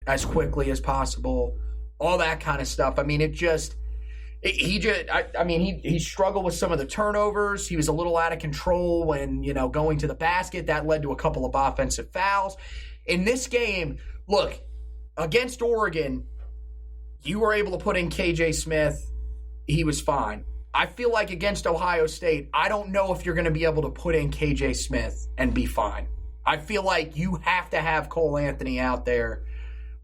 as quickly as possible, all that kind of stuff. I mean, he struggled with some of the turnovers. He was a little out of control when, going to the basket. That led to a couple of offensive fouls. In this game, look, against Oregon, you were able to put in KJ Smith. He was fine. I feel like against Ohio State, I don't know if you're going to be able to put in KJ Smith and be fine. I feel like you have to have Cole Anthony out there,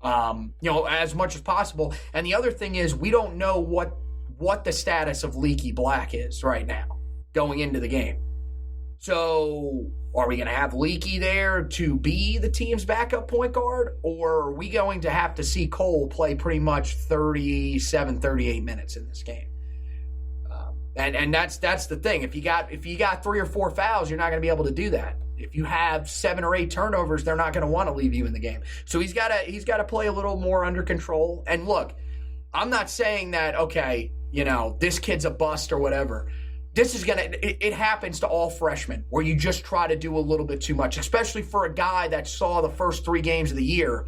as much as possible. And the other thing is, we don't know what the status of Leaky Black is right now going into the game. So are we going to have Leaky there to be the team's backup point guard, or are we going to have to see Cole play pretty much 37, 38 minutes in this game? And that's the thing. If you got 3 or 4 fouls, you're not going to be able to do that. If you have 7 or 8 turnovers, they're not going to want to leave you in the game. So he's got to play a little more under control. And look, I'm not saying that, okay, this kid's a bust or whatever. It happens to all freshmen where you just try to do a little bit too much, especially for a guy that saw the first 3 games of the year.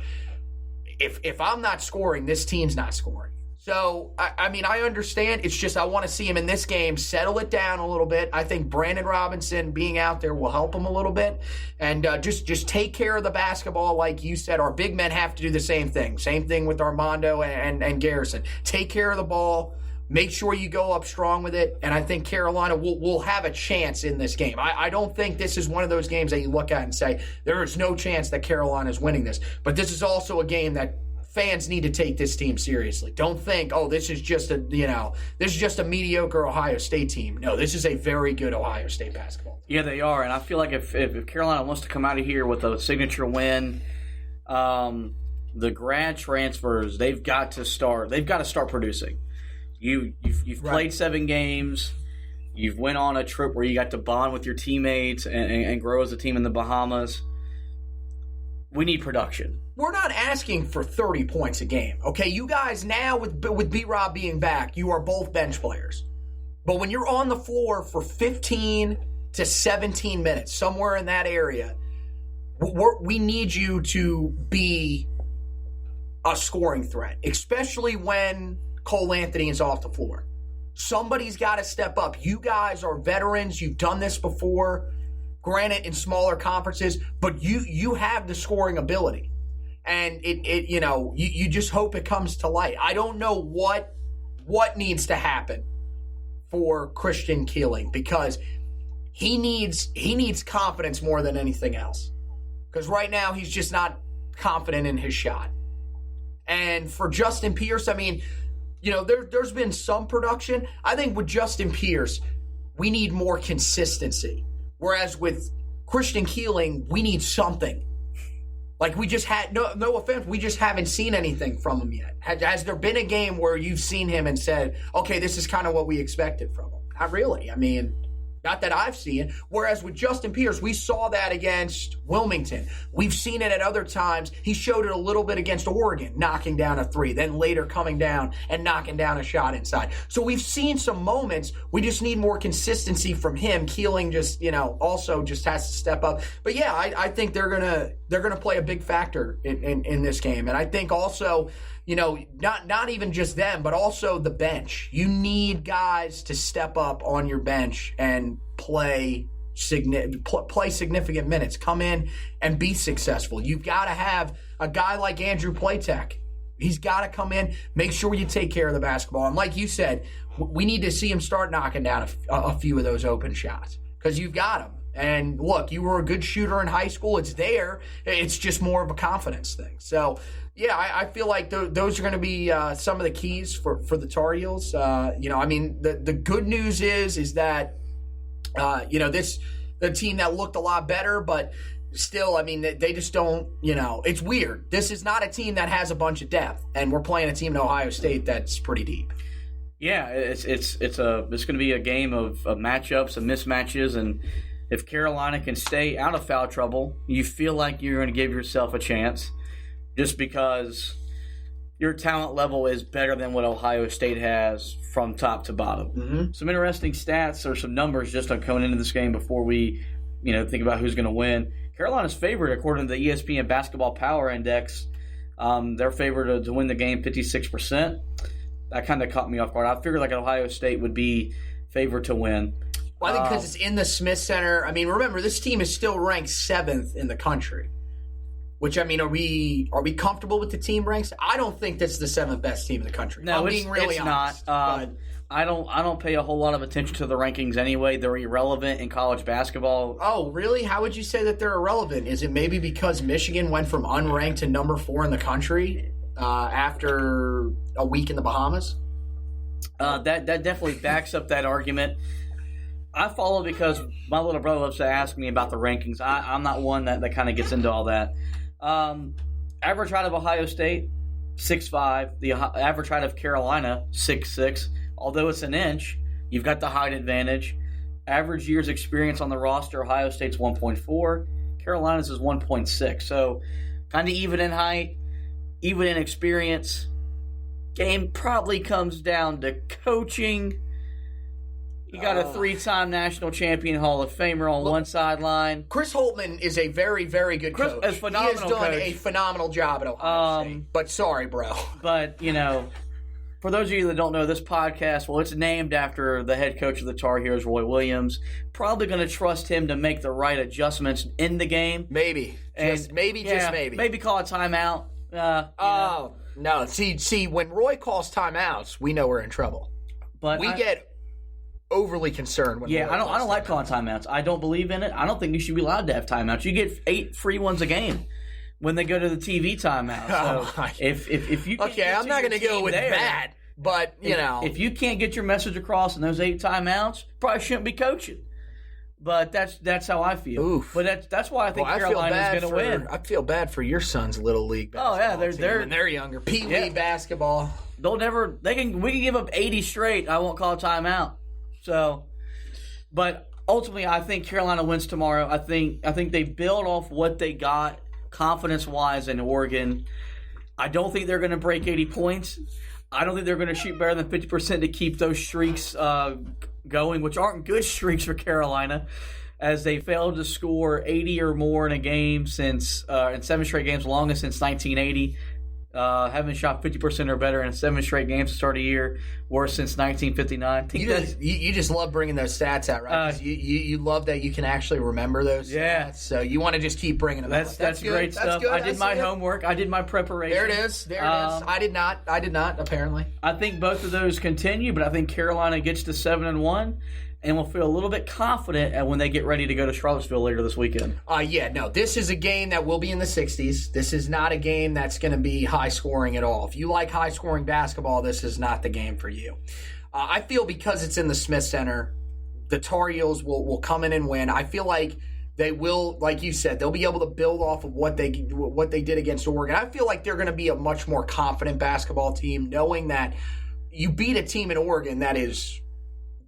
If I'm not scoring, this team's not scoring. So, I understand. It's just I want to see him in this game settle it down a little bit. I think Brandon Robinson being out there will help him a little bit. And just take care of the basketball like you said. Our big men have to do the same thing. Same thing with Armando and Garrison. Take care of the ball. Make sure you go up strong with it. And I think Carolina will have a chance in this game. I don't think this is one of those games that you look at and say, there is no chance that Carolina is winning this. But this is also a game that fans need to take this team seriously. Don't think, this is just a mediocre Ohio State team. No, this is a very good Ohio State basketball team. Yeah, they are. And I feel like if Carolina wants to come out of here with a signature win, the grad transfers, they've got to start producing. You've played 7 games. You've went on a trip where you got to bond with your teammates and grow as a team in the Bahamas. We need production. We're not asking for 30 points a game, okay? You guys now, with B-Rob being back, you are both bench players. But when you're on the floor for 15 to 17 minutes, somewhere in that area, we need you to be a scoring threat, especially when Cole Anthony is off the floor. Somebody's got to step up. You guys are veterans. You've done this before. Granted, in smaller conferences, but you have the scoring ability. And you just hope it comes to light. I don't know what needs to happen for Christian Keeling, because he needs confidence more than anything else. Because right now he's just not confident in his shot. And for Justin Pierce, there's been some production. I think with Justin Pierce, we need more consistency. Whereas with Christian Keeling, we need something. Like we just had, no offense, we just haven't seen anything from him yet. Has there been a game where you've seen him and said, okay, this is kind of what we expected from him? Not really. Not that I've seen. Whereas with Justin Pierce, we saw that against Wilmington. We've seen it at other times. He showed it a little bit against Oregon, knocking down a 3, then later coming down and knocking down a shot inside. So we've seen some moments. We just need more consistency from him. Keeling just, also just has to step up. But yeah, I think they're gonna play a big factor in this game. And I think also, not even just them, but also the bench. You need guys to step up on your bench and play significant minutes. Come in and be successful. You've got to have a guy like Andrew Platek. He's got to come in, make sure you take care of the basketball. And like you said, we need to see him start knocking down a few of those open shots, because you've got them. And look, you were a good shooter in high school. It's there. It's just more of a confidence thing. So, yeah, I feel like those are going to be some of the keys for the Tar Heels. The good news is that, the team that looked a lot better, but still, they just don't, it's weird. This is not a team that has a bunch of depth, and we're playing a team in Ohio State that's pretty deep. Yeah, it's going to be a game of matchups and mismatches, and if Carolina can stay out of foul trouble, you feel like you're going to give yourself a chance, just because your talent level is better than what Ohio State has from top to bottom. Mm-hmm. Some interesting stats or some numbers just on coming into this game before we, think about who's going to win. Carolina's favorite, according to the ESPN Basketball Power Index, They're favored to win the game 56%. That kind of caught me off guard. I figured like Ohio State would be favored to win. Well, I think because it's in the Smith Center. I mean, remember, this team is still ranked 7th in the country. Which, I mean, are we comfortable with the team ranks? I don't think that's the 7th best team in the country. No, I'm being really honest, not. I don't pay a whole lot of attention to the rankings anyway. They're irrelevant in college basketball. Oh, really? How would you say that they're irrelevant? Is it maybe because Michigan went from unranked to number 4 in the country after a week in the Bahamas? That definitely backs up that argument. I follow because my little brother loves to ask me about the rankings. I'm not one that kind of gets into all that. Average height of Ohio State, 6'5". The average height of Carolina, 6'6". Although it's an inch, you've got the height advantage. Average years experience on the roster, Ohio State's 1.4. Carolina's is 1.6. So kind of even in height, even in experience. Game probably comes down to coaching. You got a 3-time national champion Hall of Famer on one sideline. Chris Holtmann is a very, very good coach. A phenomenal he has done coach. a phenomenal job at Ohio State. But sorry, bro. But, for those of you that don't know, this podcast, well, it's named after the head coach of the Tar Heels, Roy Williams. Probably going to trust him to make the right adjustments in the game. Maybe. Just maybe. Maybe call a timeout. No. See, when Roy calls timeouts, we know we're in trouble. But we get overly concerned when Roy I don't like calling timeouts. I don't believe in it. I don't think you should be allowed to have timeouts. You get 8 free ones a game when they go to the TV timeout. So if you can't I'm not going to go with that, but if you can't get your message across in those 8 timeouts, probably shouldn't be coaching. But that's how I feel. Oof. But that's why I think Carolina's going to win. I feel bad for your son's little league basketball team when they're younger. Pee Wee basketball. We can give up 80 straight. I won't call a timeout. So, but ultimately, I think Carolina wins tomorrow. I think they build off what they got confidence-wise in Oregon. I don't think they're going to break 80 points. I don't think they're going to shoot better than 50% to keep those streaks going, which aren't good streaks for Carolina, as they failed to score 80 or more in a game since in 7 straight games, longest since 1980. Haven't shot 50% or better in 7 straight games to start a year, worse since 1959. You just love bringing those stats out, right? 'Cause you love that you can actually remember those stats, so you want to just keep bringing them out. That's great stuff. I did my homework. I did my preparation. There it is. I did not, apparently. I think both of those continue, but I think Carolina gets to 7-1. And will feel a little bit confident when they get ready to go to Charlottesville later this weekend. This is a game that will be in the 60s. This is not a game that's going to be high scoring at all. If you like high scoring basketball, this is not the game for you. I feel because it's in the Smith Center, the Tar Heels will come in and win. I feel like they will, like you said, they'll be able to build off of what they did against Oregon. I feel like they're going to be a much more confident basketball team, knowing that you beat a team in Oregon that is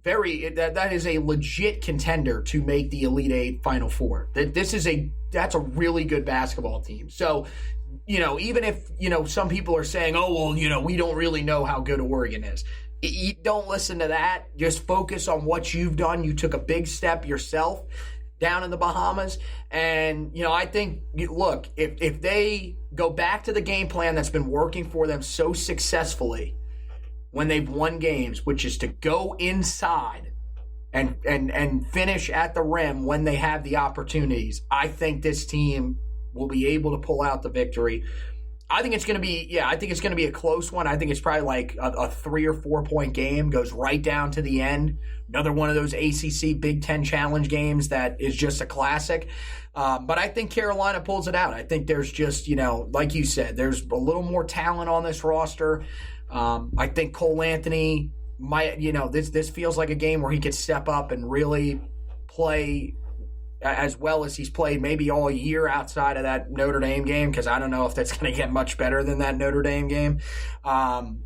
that is a legit contender to make the Elite Eight Final Four. That's a really good basketball team. So, even if some people are saying, we don't really know how good Oregon is. You don't listen to that. Just focus on what you've done. You took a big step yourself down in the Bahamas, and I think look, if they go back to the game plan that's been working for them so successfully when they've won games, which is to go inside and finish at the rim when they have the opportunities, I think this team will be able to pull out the victory. I think it's going to be a close one. I think it's probably like a 3 or 4 point game, goes right down to the end. Another one of those ACC Big Ten Challenge games that is just a classic. But I think Carolina pulls it out. I think there's just, like you said, there's a little more talent on this roster. I think Cole Anthony might, this feels like a game where he could step up and really play as well as he's played maybe all year outside of that Notre Dame game, because I don't know if that's going to get much better than that Notre Dame game. And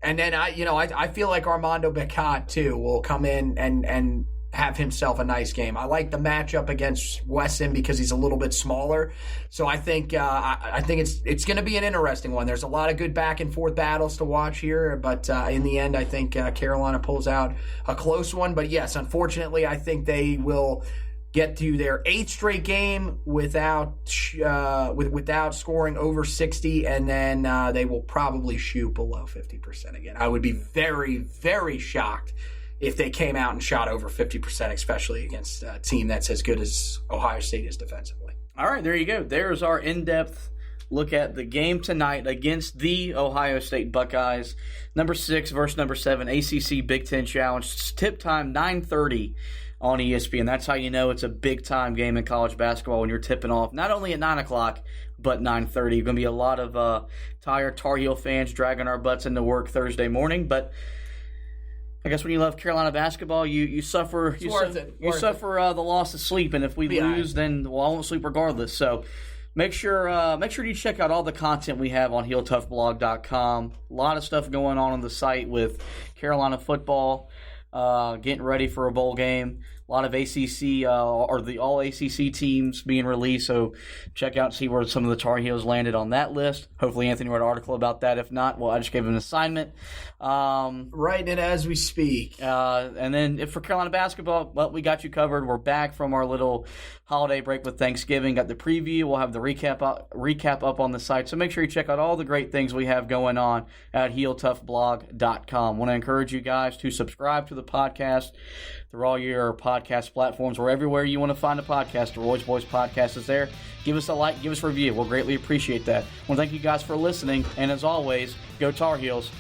then I feel like Armando Bacot too will come in and have himself a nice game. I like the matchup against Wesson because he's a little bit smaller. So I think it's going to be an interesting one. There's a lot of good back and forth battles to watch here, but in the end, I think Carolina pulls out a close one. But yes, unfortunately, I think they will get to their 8th straight game without scoring over 60, and then they will probably shoot below 50% again. I would be very, very shocked if they came out and shot over 50%, especially against a team that's as good as Ohio State is defensively. All right, there you go. There's our in-depth look at the game tonight against the Ohio State Buckeyes. Number 6 versus number 7, ACC Big Ten Challenge. Tip time, 9:30 on ESPN. That's how you know it's a big-time game in college basketball when you're tipping off, not only at 9 o'clock, but 9:30. Going to be a lot of tired Tar Heel fans dragging our butts into work Thursday morning, but I guess when you love Carolina basketball, you suffer the loss of sleep, and if we lose, then I won't sleep regardless. So make sure you check out all the content we have on HeelToughBlog.com. A lot of stuff going on the site with Carolina football, getting ready for a bowl game. A lot of ACC or the all ACC teams being released, so check out and see where some of the Tar Heels landed on that list. Hopefully Anthony wrote an article about that. If not, well, I just gave him an assignment. Writing it as we speak. And then for Carolina basketball, well, we got you covered. We're back from our little holiday break with Thanksgiving. Got the preview. We'll have the recap up on the site. So make sure you check out all the great things we have going on at HeelToughBlog.com. Want to encourage you guys to subscribe to the podcast through all your podcast platforms. We're everywhere you want to find a podcast. The Roy's Boys Podcast is there. Give us a like, give us a review. We'll greatly appreciate that. I want to thank you guys for listening. And as always, go Tar Heels.